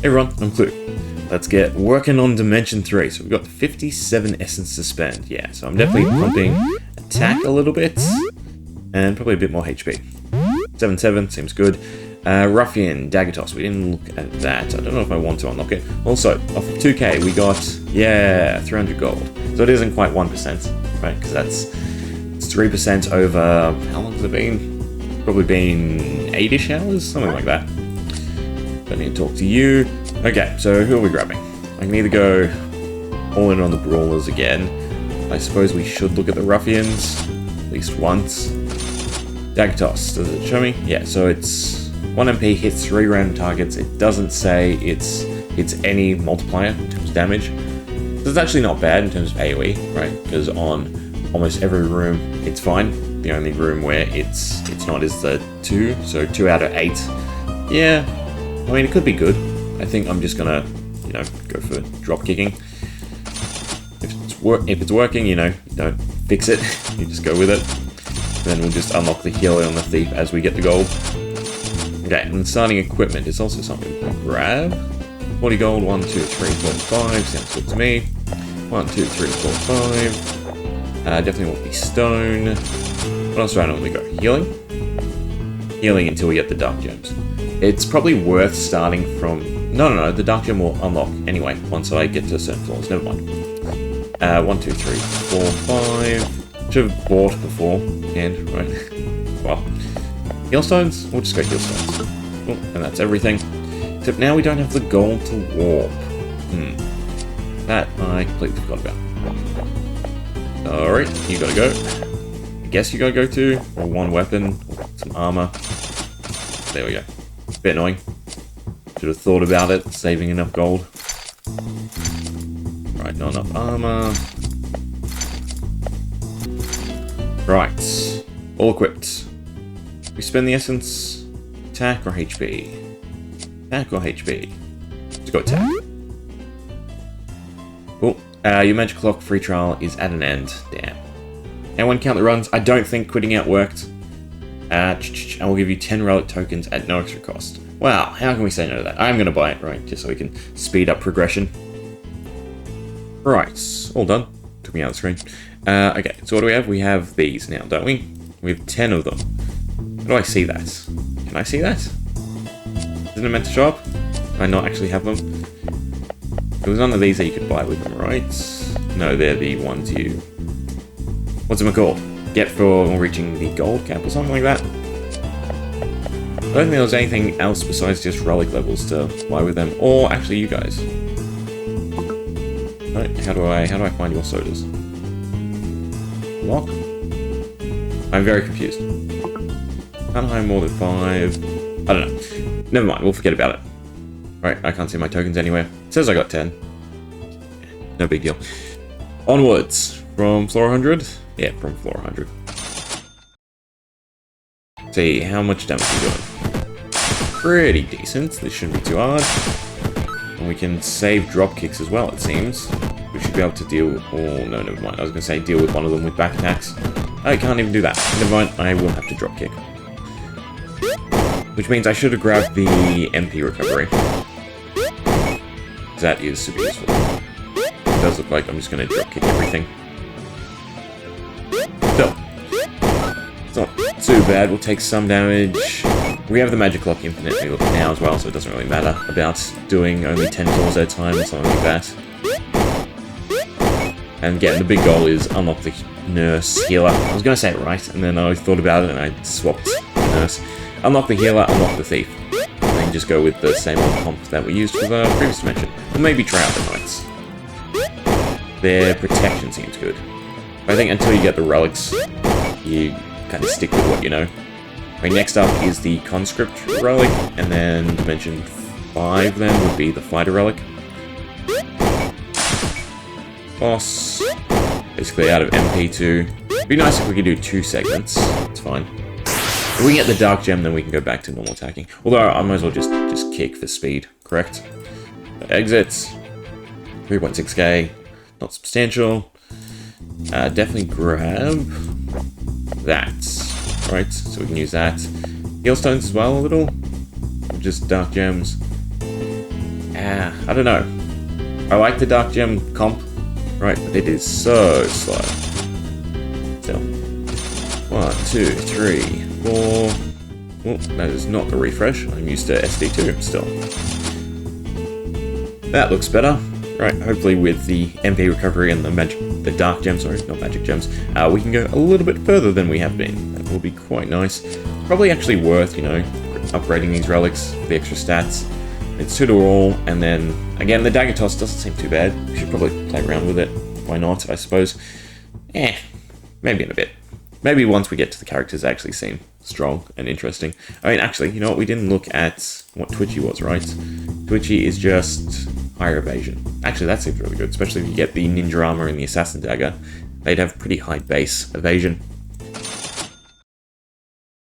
Hey everyone, I'm Clue. Let's get working on Dimension 3. So we've got 57 essence to spend. Yeah, so I'm definitely pumping attack a little bit, and probably a bit more HP. 7-7 seems good. Ruffian, Dagger Toss, we didn't look at that. I don't know if I want to unlock it. Also, off of 2k, we got, 300 gold. So it isn't quite 1%, right? Because it's 3% over, how long has it been? Probably been 8-ish hours? Something like that. Don't need to talk to you. Okay, so who are we grabbing? I can either go all in on the Brawlers again. I suppose we should look at the Ruffians, at least once. Dagger Toss, does it show me? Yeah, so it's 1 MP, hits 3 random targets. It doesn't say it's any multiplier in terms of damage. So it's actually not bad in terms of AoE, right? Because on almost every room, it's fine. The only room where it's not is the 2, so 2 out of 8. Yeah, I mean, it could be good. I think I'm just gonna, go for drop kicking. If it's working, you don't fix it. You just go with it. Then we'll just unlock the healer on the thief as we get the gold. Okay, and starting equipment is also something we can grab. 40 gold, 1, 2, 3, 4, 5. Sounds good to me. 1, 2, 3, 4, 5. Definitely want the stone. What else do I normally go? Healing? Healing until we get the dark gems. It's probably worth starting from... No, the dark gem will unlock anyway, once I get to certain floors. Never mind. 1, 2, 3, 4, 5. Should have bought before, and right. Well, heal stones? We'll just go heal stones. Cool, and that's everything. Except now we don't have the gold to warp. That I completely forgot about. Alright, you gotta go. I guess you gotta go too. Or one weapon, or some armor. There we go. Bit annoying. Should have thought about it, saving enough gold. Right, not enough armor. Right, all equipped. We spend the essence, attack or HP? Attack or HP? Let's go attack. Cool. Your magic clock free trial is at an end. Damn. And when count the runs, I don't think quitting out worked. I will give you 10 relic tokens at no extra cost. Wow, how can we say no to that? I'm going to buy it, right, just so we can speed up progression. Right, all done. Took me out of the screen. Okay, so what do we have? We have these now, don't we? We have 10 of them. How do I see that? Can I see that? Isn't it meant to show up? Do I not actually have them? There was none of these that you could buy with them, right? No, they're the ones you... What's it called? Get for reaching the gold cap or something like that. I don't think there was anything else besides just relic levels to buy with them, or actually you guys. Right, how do I find your sodas? Lock? I'm very confused. Can't hire more than 5. I don't know. Never mind, we'll forget about it. Right, I can't see my tokens anywhere. It says I got 10. No big deal. Onwards. From floor 100? Yeah, from floor 100. See, how much damage are we doing? Pretty decent. This shouldn't be too hard. And we can save drop kicks as well, it seems. We should be able to deal with... Oh, no, never mind. I was going to say deal with one of them with back attacks. I can't even do that. Never mind, I will have to drop kick. Which means I should have grabbed the MP recovery. That is super useful. It does look like I'm just going to drop kick everything. Still, it's not too bad. We'll take some damage. We have the magic clock infinitely now as well, so it doesn't really matter about doing only 10 floors at a time or something like that. And again, the big goal is unlock the nurse healer. I was going to say it right, and then I thought about it and I swapped the nurse. Unlock the healer, unlock the thief. And then just go with the same old comp that we used for the previous dimension. Or maybe try out the knights. Their protection seems good. I think until you get the relics, you kind of stick with what you know. Okay, next up is the conscript relic, and then dimension 5 then would be the fighter relic. Boss, basically out of MP2. It'd be nice if we could do 2 segments. It's fine. If we can get the dark gem, then we can go back to normal attacking. Although I might as well just kick for speed, correct? Exits. 3.6k. Not substantial. Definitely grab that. Right, so we can use that. Heal stones as well a little. Just dark gems. I don't know. I like the Dark Gem comp, right, but it is so slow. Still. 1, 2, 3, 4. Oh, that is not the refresh. I'm used to SD2 still. That looks better. Right, hopefully with the MP recovery and the Dark Gems, sorry, not Magic Gems, we can go a little bit further than we have been. That will be quite nice. Probably actually worth, you know, upgrading these relics for the extra stats. It's 2 to all, and then, again, the Dagger Toss doesn't seem too bad. We should probably play around with it. Why not, I suppose. Maybe in a bit. Maybe once we get to the characters that actually seem strong and interesting. I mean, actually, you know what? We didn't look at what Twitchy was, right? Twitchy is just higher evasion. Actually, that seems really good, especially if you get the Ninja Armor and the Assassin Dagger. They'd have pretty high base evasion.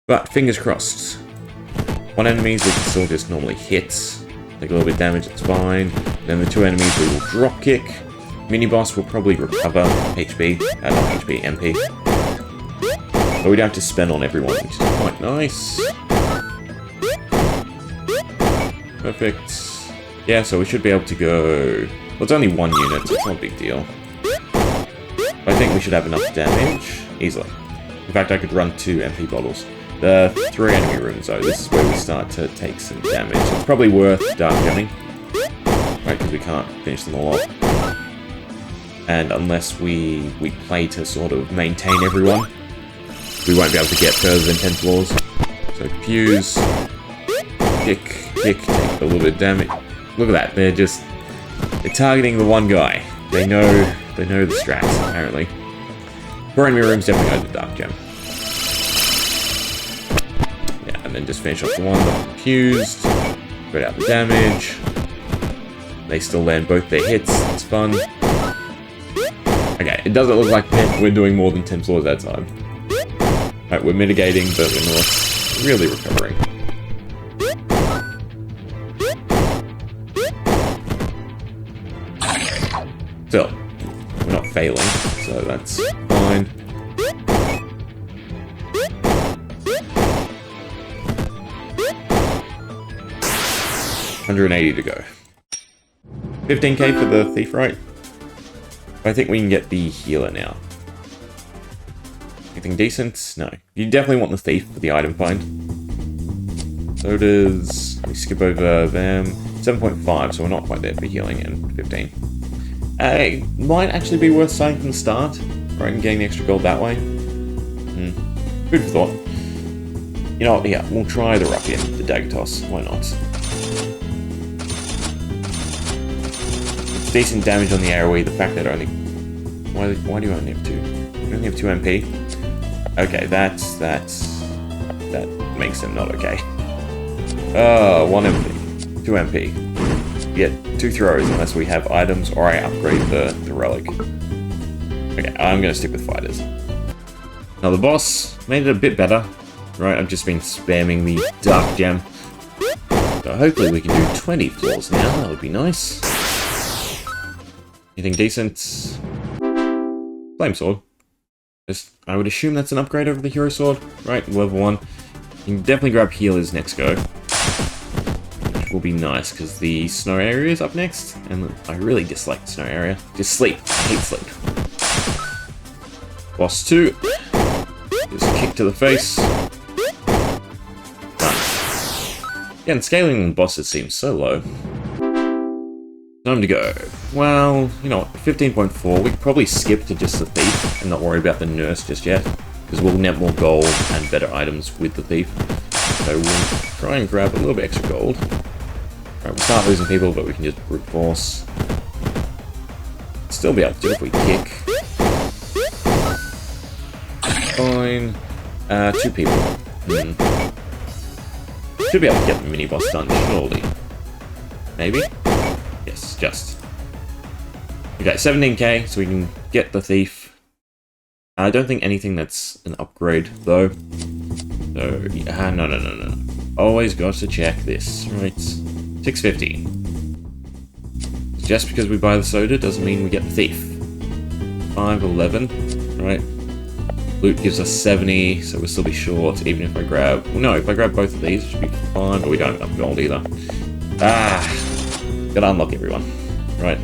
But, fingers crossed. One enemies we can still just normally hit. Take a little bit of damage, it's fine. Then the 2 enemies we will drop kick. Mini-boss will probably recover HP, not HP, MP. But we don't have to spend on everyone, which is quite nice. Perfect. Yeah, so we should be able to go... Well, it's only 1 unit, so it's not a big deal. But I think we should have enough damage easily. In fact, I could run 2 MP bottles. The 3 enemy rooms, though, this is where we start to take some damage. So it's probably worth Dark Gemming. Right, because we can't finish them all off. And unless we play to sort of maintain everyone, we won't be able to get further than 10 floors. So fuse, kick, take a little bit of damage. Look at that, they're targeting the one guy. They know the strats, apparently. 4 enemy rooms definitely go to Dark Gem. Yeah, and then just finish off the one that fused, spread out the damage. They still land both their hits, it's fun. Okay, it doesn't look like we're doing more than 10 floors at a time. Right, we're mitigating, but we're not really recovering. Still, we're not failing, so that's fine. $180 to go. 15k for the thief, right? I think we can get the healer now. Anything decent? No. You definitely want the thief for the item find. So does... We skip over them. 7.5, so we're not quite there for healing, and 15. It might actually be worth starting from the start, right, and getting the extra gold that way. Food for thought. You know what, yeah, we'll try the Ruffian, the Dagger Toss, why not? It's decent damage on the AoE, the fact that only... Why do you only have 2? You only have 2 MP? Okay, that makes them not okay. 1 MP, 2 MP. You get 2 throws unless we have items or I upgrade the relic. Okay, I'm gonna stick with fighters. Now the boss made it a bit better, right? I've just been spamming the Dark Gem. So hopefully we can do 20 floors now, that would be nice. Anything decent? Flame Sword. I would assume that's an upgrade over the Hero Sword, right? Level 1. You can definitely grab Healers next go. Which will be nice, because the snow area is up next, and I really dislike the snow area. Just sleep. I hate sleep. Boss 2. Just kick to the face. Done. Yeah, and scaling on bosses seems so low. Time to go. Well, you know what, 15.4, we could probably skip to just the thief and not worry about the nurse just yet, because we'll net more gold and better items with the thief. So we'll try and grab a little bit extra gold. Right, we'll start losing people, but we can just brute force. Still be able to do it if we kick. Fine. 2 people. Should be able to get the mini-boss done, surely. Maybe? Yes, just. Okay, 17k, so we can get the thief. I don't think anything that's an upgrade, though. So, no. Always got to check this, right? 650. Just because we buy the soda doesn't mean we get the thief. 511, right? Loot gives us 70, so we'll still be short, even if I grab... Well, no, if I grab both of these, it should be fine, but we don't have enough gold either. Gotta unlock everyone. Right.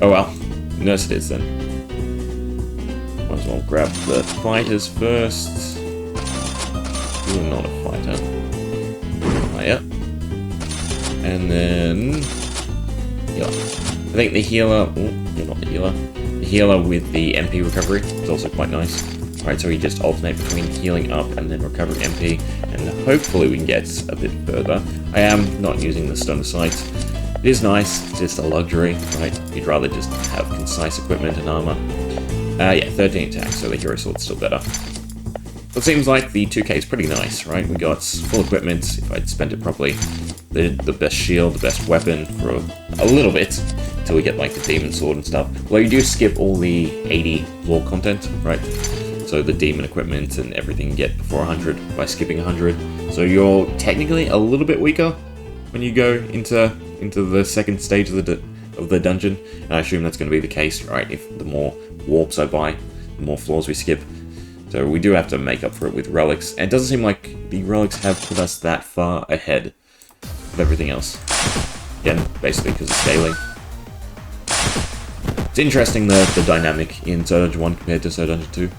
Oh well. Nurse it is then. Might as well grab the fighters first. Ooh, not a fighter. Fire. And then... healer. I think the healer... oh, not the healer. The healer with the MP recovery is also quite nice. Right, so we just alternate between healing up and then recovering MP, and hopefully we can get a bit further. I am not using the Stone of Sight. It is nice, it's just a luxury, right? You'd rather just have concise equipment and armor. Yeah, 13 attack, so the Hero Sword's still better. So it seems like the 2K is pretty nice, right? We got full equipment, if I'd spent it properly. The best shield, the best weapon for a little bit, until we get like the Demon Sword and stuff. Well, you do skip all the 80 lore content, right? So the demon equipment and everything you get before 100 by skipping 100. So you're technically a little bit weaker when you go into the second stage of the dungeon. And I assume that's going to be the case, right? If the more warps I buy, the more floors we skip. So we do have to make up for it with relics. And it doesn't seem like the relics have put us that far ahead of everything else. Again, basically because of scaling. It's interesting the dynamic in Soul Dungeon 1 compared to Soul Dungeon 2.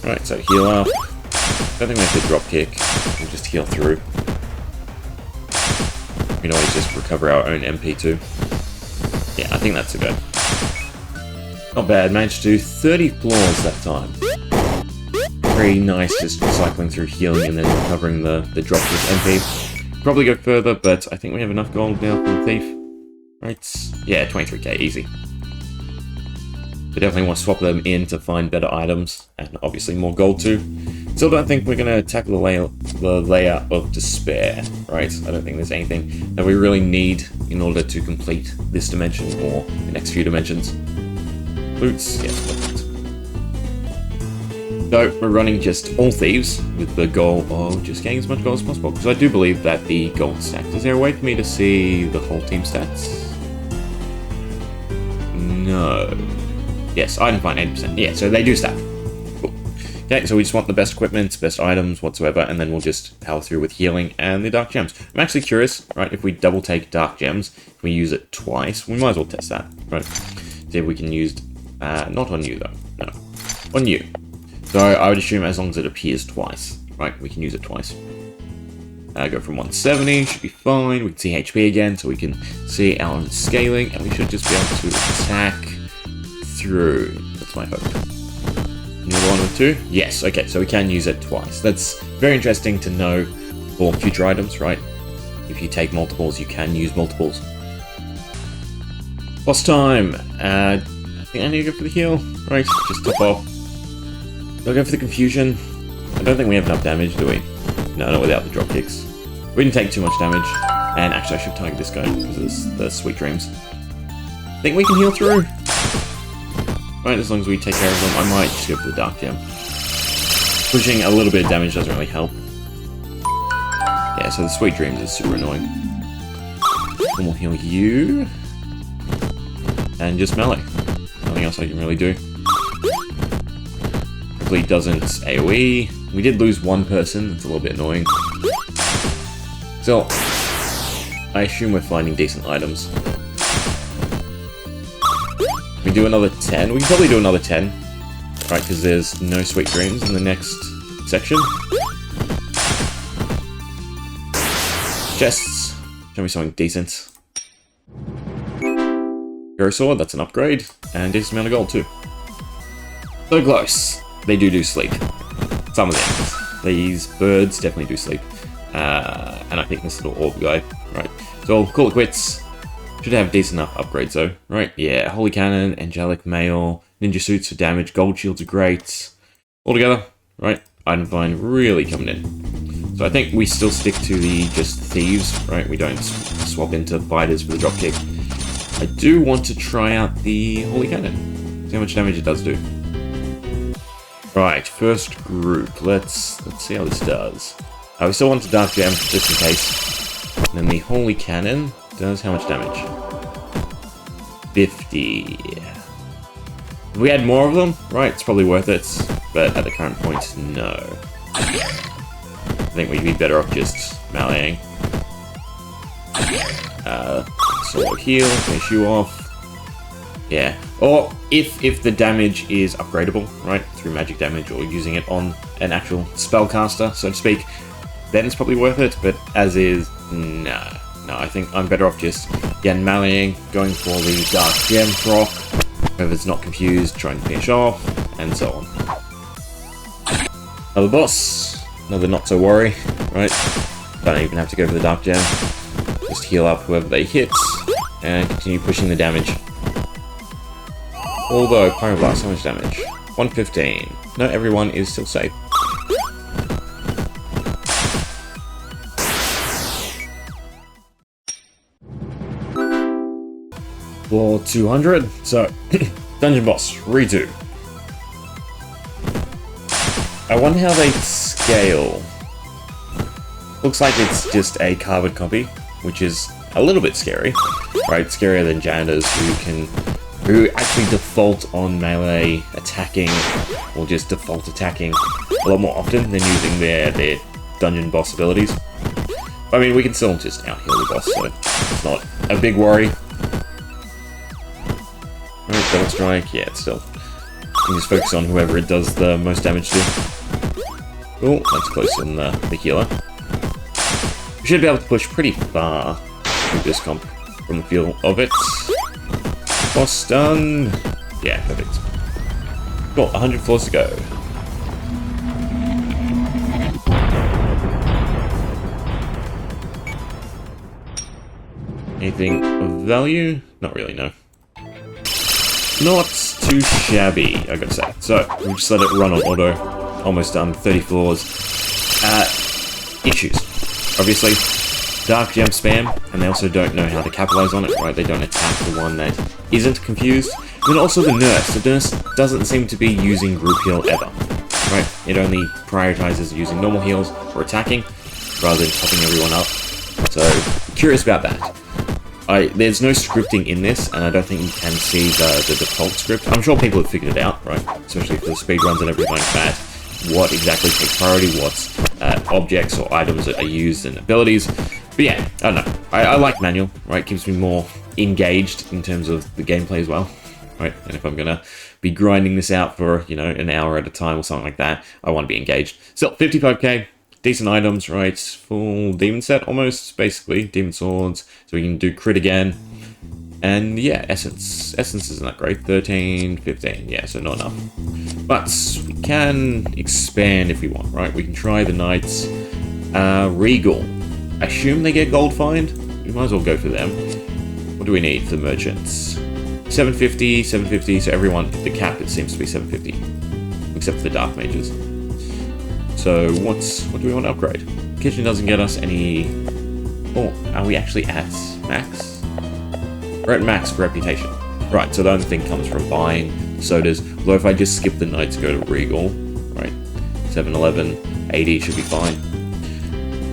Right, so heal up. Don't think we have to drop kick. We'll just heal through. We can always just recover our own MP too. Yeah, I think that's a go. Not bad, managed to do 30 floors that time. Pretty nice, just cycling through healing and then recovering the drop kick MP. Probably go further, but I think we have enough gold now from the thief. Right, yeah, 23k, easy. We definitely want to swap them in to find better items, and obviously more gold too. Still don't think we're going to tackle the layout of despair, right? I don't think there's anything that we really need in order to complete this dimension or the next few dimensions. Boots, yes, perfect. So we're running just all thieves with the goal of just getting as much gold as possible, because I do believe that the gold stacks. Is there a way for me to see the whole team stats? No. Yes, item find 80%. Yeah, so they do stack. Cool. Okay, so we just want the best equipment, best items, whatsoever, and then we'll just power through with healing and the Dark Gems. I'm actually curious, right, if we double take Dark Gems, if we use it twice, we might as well test that, right? See if we can use... not on you, though. No. On you. So I would assume as long as it appears twice, right, we can use it twice. Go from 170, should be fine. We can see HP again, so we can see our own scaling, and we should just be able to attack through. That's my hope. Another one or two? Yes, okay, so we can use it twice. That's very interesting to know for future items, right? If you take multiples, you can use multiples. Boss time! I think I need to go for the heal. Right, just top off. Do I go for the confusion? I don't think we have enough damage, do we? No, not without the drop kicks. We didn't take too much damage. And actually, I should target this guy because of the sweet dreams. Think we can heal through? Right, as long as we take care of them, I might just go for the Dark Gem. Pushing a little bit of damage doesn't really help. Yeah, so the sweet dreams is super annoying. And we'll heal you. And just melee. Nothing else I can really do. Hopefully it doesn't AoE. We did lose one person, it's a little bit annoying. So, I assume we're finding decent items. We do another 10. We can probably do another 10. Right, because there's no sweet dreams in the next section. Chests. Show me something decent. Hero Sword, that's an upgrade. And decent amount of gold too. So close. They do sleep. Some of them. These birds definitely do sleep. And I think this little orb guy. Right. So we'll call it quits. Should have decent enough upgrades though. Right, yeah. Holy Cannon, Angelic Mail, Ninja Suits for damage, Gold Shields are great. All together, right? Item find really coming in. So I think we still stick to the just thieves, right? We don't swap into fighters for the dropkick. I do want to try out the Holy Cannon. See how much damage it does do. Right, first group. Let's see how this does. We still want the Dark Gem, just in case. And then the Holy Cannon does how much damage? 50. If we had more of them, right, it's probably worth it. But at the current point, no. I think we'd be better off just meleeing. Solo heal, finish you off. Yeah, or if the damage is upgradable, right, through magic damage or using it on an actual spellcaster, so to speak, then it's probably worth it, but as is, no, I think I'm better off just getting meleeing, going for the Dark Gem proc, if it's not confused, trying to finish off, and so on. Another boss, another not so worry, right, don't even have to go for the Dark Gem, just heal up whoever they hit, and continue pushing the damage. Although, Pyroblast, how much damage? 115. Not everyone is still safe. Floor 200. So, Dungeon Boss, redo. I wonder how they scale. Looks like it's just a carbon copy, which is a little bit scary. Right, scarier than janitors who actually default on melee attacking, or just default attacking a lot more often than using their dungeon boss abilities. I mean, we can still just out-heal the boss, so it's not a big worry. Alright, double strike, yeah, it's still. You can just focus on whoever it does the most damage to. Oh, that's close on the healer. We should be able to push pretty far with this comp from the feel of it. Boss done. Yeah, perfect. Cool, 100 floors to go. Anything of value? Not really, no. Not too shabby, I gotta say. So, we'll just let it run on auto. Almost done, 30 floors. Issues. Obviously, Dark Gem spam, and they also don't know how to capitalize on it, right? They don't attack the one that isn't confused. And then also the Nurse. The Nurse doesn't seem to be using group heal ever, right? It only prioritizes using normal heals or attacking, rather than topping everyone up. So, curious about that. There's no scripting in this, and I don't think you can see the default script. I'm sure people have figured it out, right? Especially for the speedruns and everything like that. What exactly takes priority, what objects or items that are used and abilities. But yeah, I don't know. I like manual, right? Keeps me more engaged in terms of the gameplay as well, right? And if I'm gonna be grinding this out for, you know, an hour at a time or something like that, I want to be engaged. Still, 55k, decent items, right? Full demon set almost, basically. Demon swords, so we can do crit again. And yeah, essence. Essence isn't that great. 13, 15, yeah, so not enough. But we can expand if we want, right? We can try the knights. Regal. I assume they get gold find. We might as well go for them. What do we need for the merchants? 750, 750, so everyone, the cap, it seems to be 750. Except for the dark mages. So what do we want to upgrade? Kitchen doesn't get us any... Oh, are we actually at max? We're at max for reputation. Right, so the only thing comes from buying sodas. Although if I just skip the knights, go to Regal, right? 711, 80 should be fine.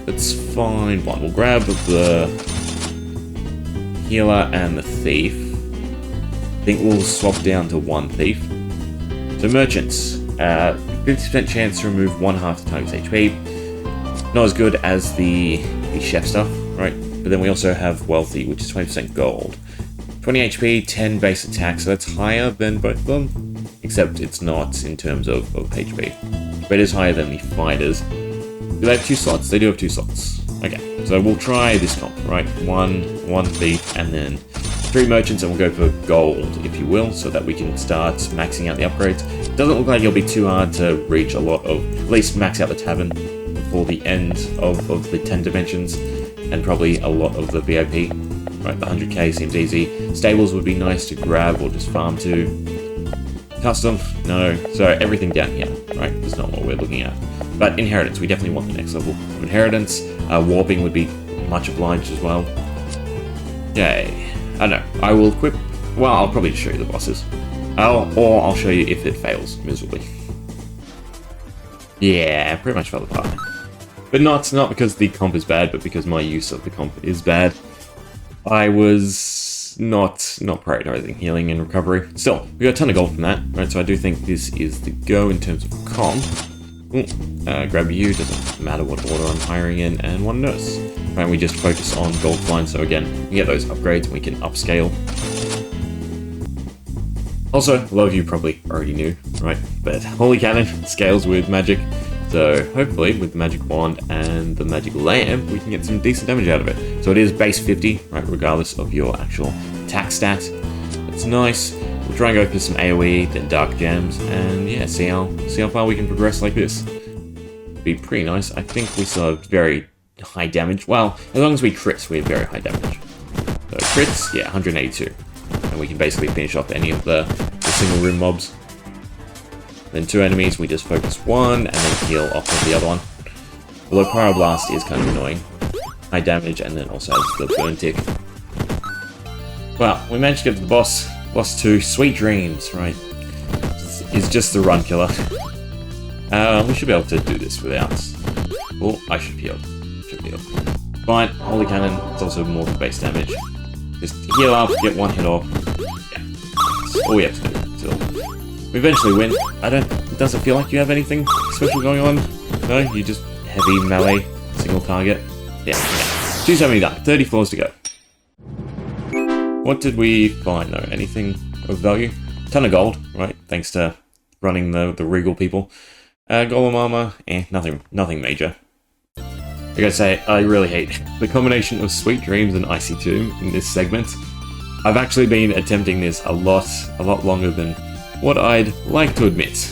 Let's find one. We'll grab the healer and the thief. I think we'll swap down to one thief. So merchants, 50% chance to remove 1/2 the target's HP. Not as good as the chef stuff, right? But then we also have wealthy, which is 20% gold. 20 HP, 10 base attack, so that's higher than both of them. Except it's not in terms of HP. But it is higher than the fighters. Do they have 2 slots? They do have 2 slots. Okay, so we'll try this comp, right? One thief, and then 3 merchants, and we'll go for gold, if you will, so that we can start maxing out the upgrades. Doesn't look like it'll be too hard to reach a lot of, at least max out the tavern before the end of the 10 dimensions, and probably a lot of the VIP. Right, the 100k seems easy. Stables would be nice to grab or just farm to. Custom, no. So everything down here, right, is not what we're looking at. But inheritance, we definitely want the next level of inheritance. Warping would be much obliged as well. Yay. I don't know. I will equip... Well, I'll probably just show you the bosses. Or I'll show you if it fails miserably. Yeah, pretty much fell apart. But not because the comp is bad, but because my use of the comp is bad. I was not prioritizing healing and recovery. Still, we got a ton of gold from that, right? So I do think this is the go in terms of comp. Grab you, doesn't matter what order I'm hiring in, and one nurse. and we just focus on gold flying. So again, we get those upgrades and we can upscale. Also, a lot of you probably already knew, right? But Holy Cannon scales with magic. So hopefully with the magic wand and the magic lamp, we can get some decent damage out of it. So it is base 50, right? Regardless of your actual attack stat. It's nice. We'll try and go for some AoE, then dark gems, and yeah, see how far we can progress like this. Be pretty nice. I think we still have very high damage. Well, as long as we crit, we have very high damage. So crits, yeah, 182. And we can basically finish off any of the single room mobs. Then 2 enemies, we just focus one and then heal off of the other one. Although Pyroblast is kind of annoying. High damage and then also has the burn tick. Well, we managed to get to the boss. Boss 2, Sweet Dreams, right? Is just the run killer. We should be able to do this without... Oh, I should heal. Fine, Holy Cannon, it's also more than base damage. Just heal up, get one hit off. Yeah, that's all we have to do. So we eventually win. It doesn't feel like you have anything special going on. No, you just heavy melee, single target. Yeah. 270 done, 30 floors to go. What did we find though? Anything of value? Ton of gold, right? Thanks to running the Regal people. Golem armor, nothing major. I gotta say, I really hate the combination of Sweet Dreams and Icy Tomb in this segment. I've actually been attempting this a lot longer than what I'd like to admit.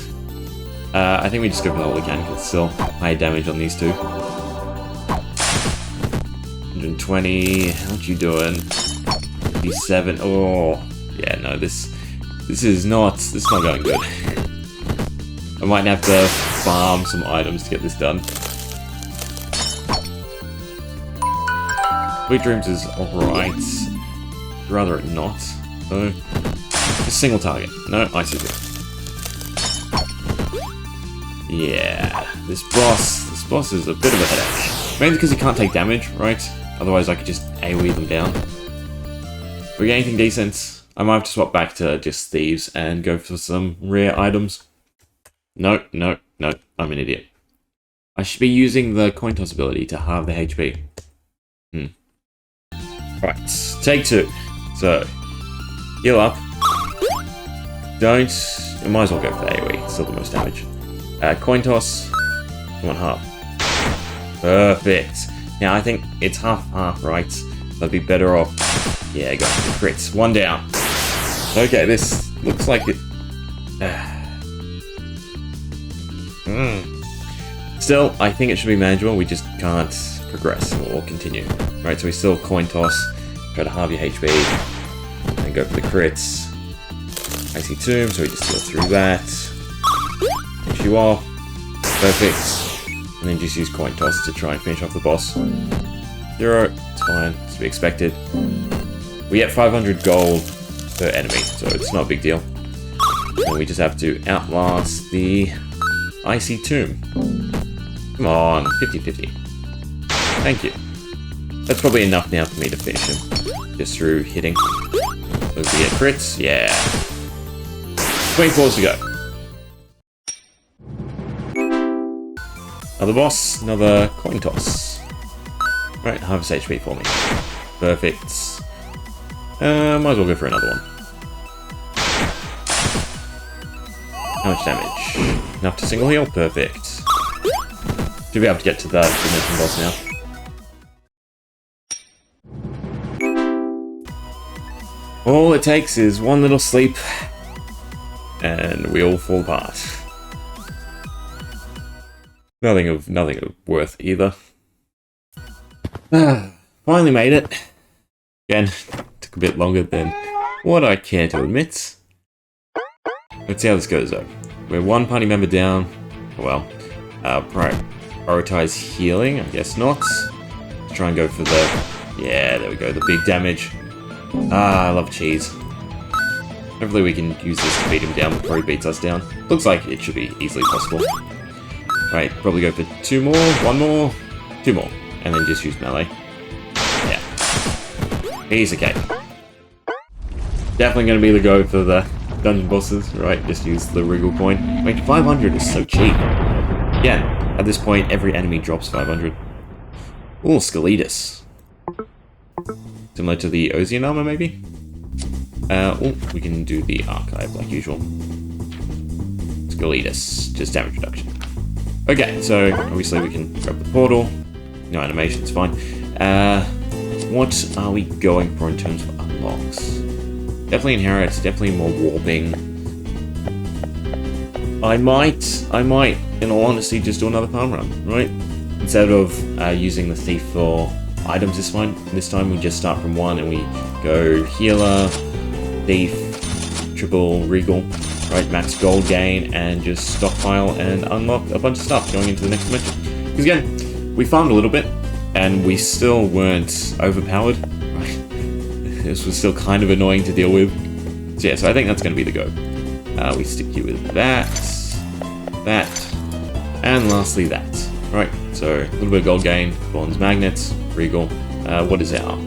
I think we just go for the Holy Cannon because it's still high damage on these two. 120, what you doing? 57, oh, yeah, no, this is not going good. I might have to farm some items to get this done. Sweet Dreams is alright. Rather not. So, just single target. No, Icy Tomb. Yeah, this boss is a bit of a headache. Mainly because he can't take damage, right? Otherwise I could just AoE them down. If we get anything decent, I might have to swap back to just Thieves and go for some rare items. No, I'm an idiot. I should be using the coin toss ability to halve the HP. Right, take 2. So, heal up. You might as well go for the AoE, it's still the most damage. Coin toss, come on, half. Perfect. Now I think it's half, right? I'd be better off, yeah, going for the crits. 1 down. Okay, this looks like it... Still, I think it should be manageable, we just can't progress or continue. Right, so we still coin toss, try to halve your HP, and go for the crits. Icy Tomb, so we just go through that. Finish you off. Perfect. And then just use coin toss to try and finish off the boss. 0, it's fine, it's to be expected. We get 500 gold per enemy, so it's not a big deal. And we just have to outlast the Icy Tomb. Come on, 50-50. Thank you. That's probably enough now for me to finish him. Just through hitting. So we get crits, yeah. 20 floors to go. Another boss, another coin toss. Right, half his HP for me. Perfect. Might as well go for another one. How much damage? Enough to single heal? Perfect. Should be able to get to the dimension boss now. All it takes is one little sleep, and we all fall apart. Nothing of worth either. Finally made it. Again, took a bit longer than what I care to admit. Let's see how this goes though. We're 1 party member down. Well, prioritize healing, I guess not. Let's try and go for the... Yeah, there we go, the big damage. I love cheese. Hopefully we can use this to beat him down before he beats us down. Looks like it should be easily possible. Right, probably go for 2 more, 1 more, 2 more. And then just use melee. Yeah. Piece of cake. Definitely going to be the go for the dungeon bosses, right? Just use the Regal coin. Wait, 500 is so cheap. Yeah, at this point, every enemy drops 500. Oh, Skeletus. Similar to the Ozian armor, maybe? Oh, we can do the archive like usual. Skeletus, just damage reduction. Okay, so obviously we can grab the portal. No animation's fine. What are we going for in terms of unlocks? Definitely inherit, definitely more warping. I might, in all honesty, just do another farm run, right? Instead of using the thief for items this time we just start from 1 and we go healer, thief, triple regal, right? Max gold gain and just stockpile and unlock a bunch of stuff going into the next dimension. Because again, we farmed a little bit and we still weren't overpowered, right? This was still kind of annoying to deal with. So yeah, so I think that's going to be the go. We stick you with that, and lastly that. Right, so a little bit of gold gain, bronze magnets, regal. What is our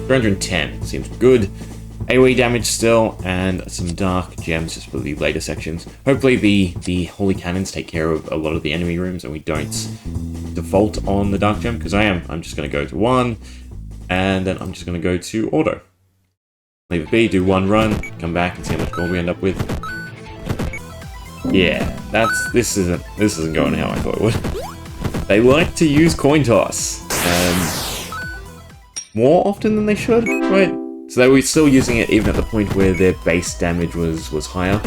310? Seems good. AoE damage still, and some dark gems just for the later sections. Hopefully the holy cannons take care of a lot of the enemy rooms and we don't default on the dark gem, because I'm just going to go to 1, and then I'm just going to go to auto. Leave it be, do 1 run, come back and see how much gold we end up with. Yeah, this isn't going how I thought it would. They like to use coin toss more often than they should, right? So they were still using it even at the point where their base damage was higher.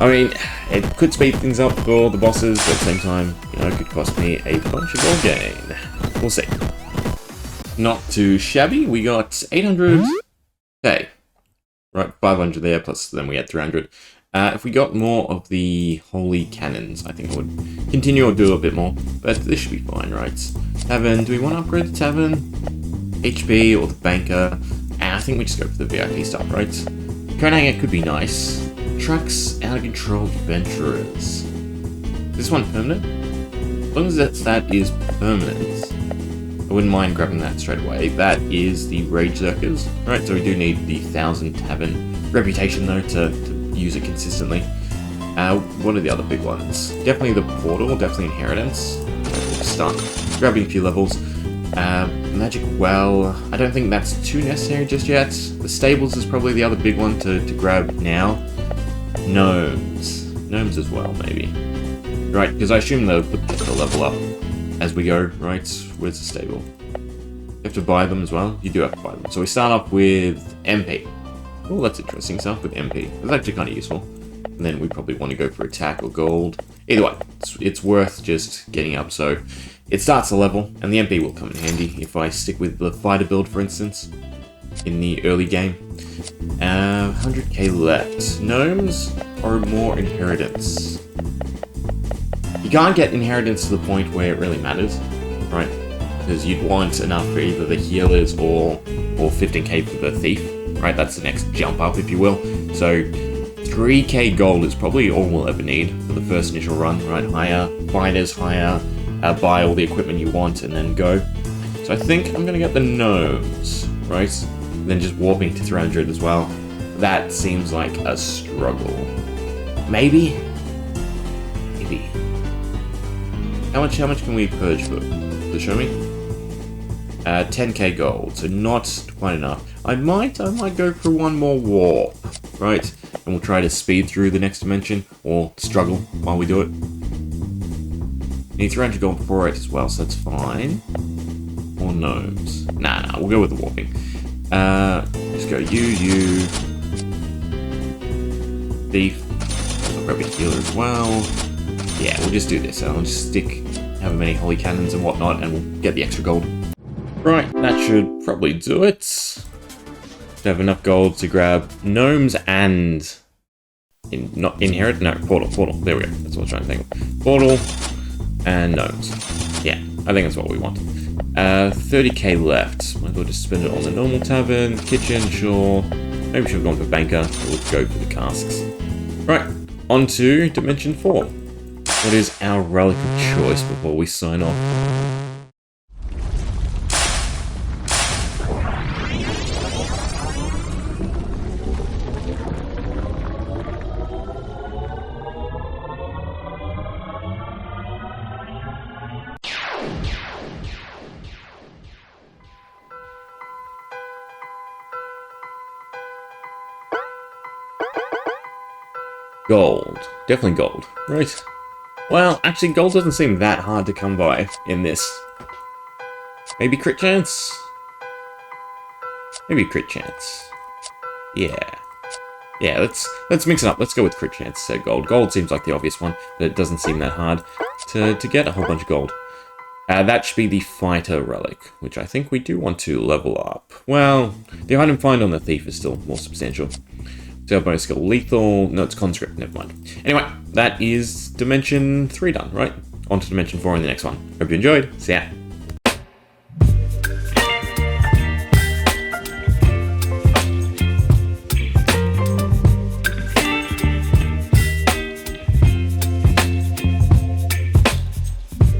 I mean, it could speed things up for the bosses, but at the same time, you know, it could cost me a bunch of gold gain. We'll see. Not too shabby. We got 800k. Right, 500 there, plus then we had 300. If we got more of the holy cannons, I think I would continue or do a bit more, but this should be fine, right? Tavern, do we want to upgrade the Tavern? HP or the Banker? I think we just go for the VIP stuff, right? Conehanger could be nice. Trucks, Out of Control Adventurers. Is this one permanent? As long as that is permanent, I wouldn't mind grabbing that straight away. That is the Rage Zerkers, right? So we do need the 1000 Tavern reputation though to use it consistently. What are the other big ones? Definitely the Portal, definitely Inheritance. We'll start grabbing a few levels. Magic Well, I don't think that's too necessary just yet. The Stables is probably the other big one to grab now. Gnomes as well, maybe. Right, because I assume they'll level up as we go, right? Where's the stable? You have to buy them as well? You do have to buy them. So we start off with MP. Oh, that's interesting stuff with MP. That's actually kind of useful. And then we probably want to go for attack or gold. Either way, it's worth just getting up. So it starts a level, and the MP will come in handy if I stick with the fighter build, for instance, in the early game. 100k left. Gnomes or more inheritance? You can't get inheritance to the point where it really matters, right? Because you'd want enough for either the healers or 15k for the thief. Right, that's the next jump up, if you will. So 3k gold is probably all we'll ever need for the first initial run, right? Higher, fighters higher, buy all the equipment you want, and then go. So I think I'm going to get the gnomes, right? And then just warping to 300 as well. That seems like a struggle. Maybe? How much can we purge for? Does it show me? 10k gold, so not quite enough. I might go for one more warp, right? And we'll try to speed through the next dimension, or struggle while we do it. Need 300 gold for it as well, so that's fine. Or gnomes. Nah, we'll go with the warping. Just go you. Thief. I'll grab a healer as well. Yeah, we'll just do this. I'll just stick however many holy cannons and whatnot, and we'll get the extra gold. Right, that should probably do it. To have enough gold to grab gnomes and not inherit. No, portal. There we go. That's what I was trying to think of. Portal and gnomes. Yeah, I think that's what we want. 30k left. Might as well just spend it on the normal tavern, kitchen, sure. Maybe we should have gone for banker. We'll go for the casks. Right, on to Dimension 4. What is our relic of choice before we sign off? Gold. Definitely gold. Right. Well, actually, gold doesn't seem that hard to come by in this. Maybe crit chance? Maybe crit chance. Yeah. Yeah, let's mix it up. Let's go with crit chance. So gold. Gold seems like the obvious one, but it doesn't seem that hard to get a whole bunch of gold. That should be the fighter relic, which I think we do want to level up. Well, the item find on the thief is still more substantial. So bonus skill lethal. No, it's conscript. Never mind. Anyway, that is Dimension 3 done, right? On to Dimension 4 in the next one. Hope you enjoyed. See ya.